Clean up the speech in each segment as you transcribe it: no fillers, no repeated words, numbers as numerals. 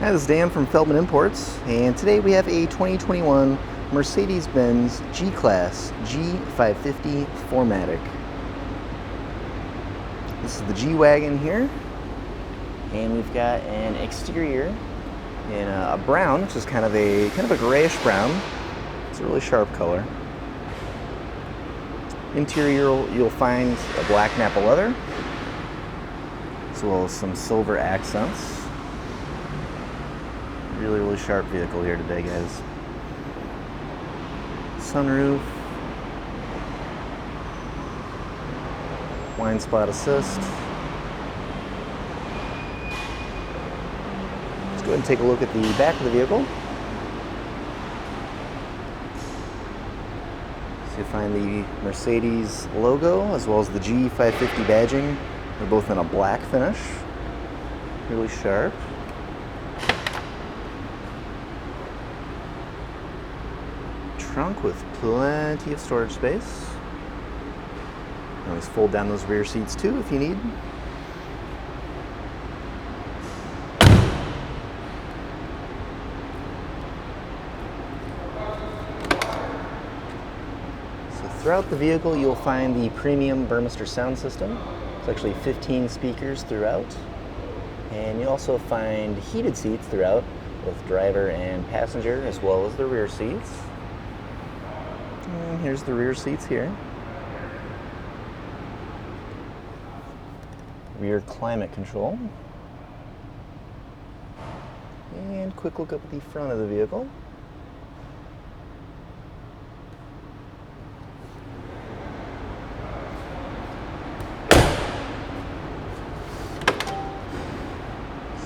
Hi, this is Dan from Feldmann Imports, and today we have a 2021 Mercedes-Benz G-Class G550 4MATIC. This is the G-Wagon here, and we've got an exterior in a brown, which is kind of a grayish brown. It's a really sharp color. Interior, you'll find a black Nappa leather, as well as some silver accents. Really sharp vehicle here today, guys. Sunroof, blind spot assist. Let's go ahead and take a look at the back of the vehicle. So you'll find the Mercedes logo as well as the G550 badging. They're both in a black finish. Really sharp. Trunk with plenty of storage space. You can always fold down those rear seats too if you need. So throughout the vehicle you'll find the premium Burmester sound system. It's actually 15 speakers throughout. And you also find heated seats throughout, both driver and passenger, as well as the rear seats. And here's the rear seats here. Rear climate control. And quick look up at the front of the vehicle.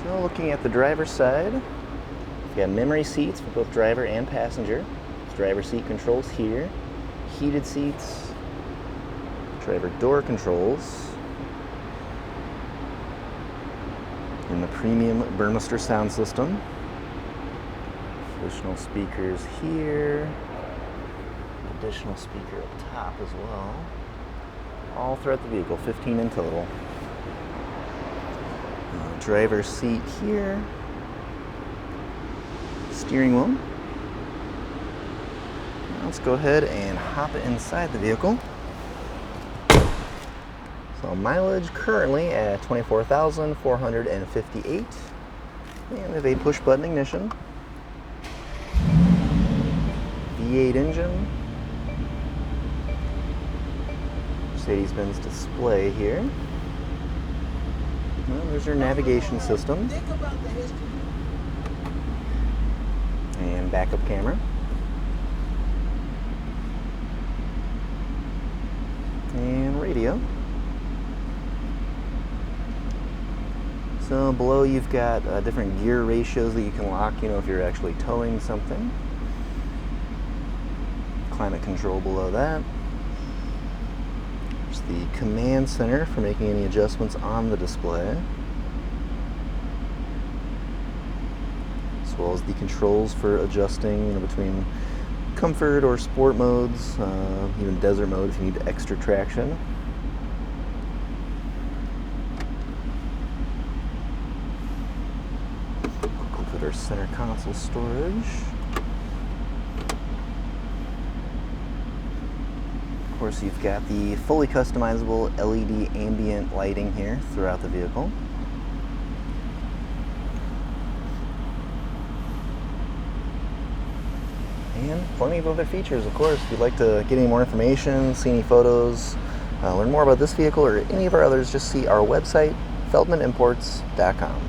So looking at the driver's side, we've got memory seats for both driver and passenger. Driver seat controls here, heated seats, driver door controls, and the premium Burmester sound system. Additional speakers here, additional speaker up top as well. All throughout the vehicle, 15 in total. Driver seat here, steering wheel. Let's go ahead and hop inside the vehicle. So mileage currently at 24,458. And we have a push button ignition. V8 engine. Mercedes-Benz display here. Well, there's your navigation system. And backup camera. And radio. So below you've got different gear ratios that you can lock, if you're actually towing something. Climate control below that. There's the command center for making any adjustments on the display. As well as the controls for adjusting between comfort or sport modes, even desert mode if you need extra traction. Quick look at our center console storage. Of course, you've got the fully customizable LED ambient lighting here throughout the vehicle. And plenty of other features, of course. If you'd like to get any more information, see any photos, learn more about this vehicle or any of our others, just see our website, feldmannimports.com.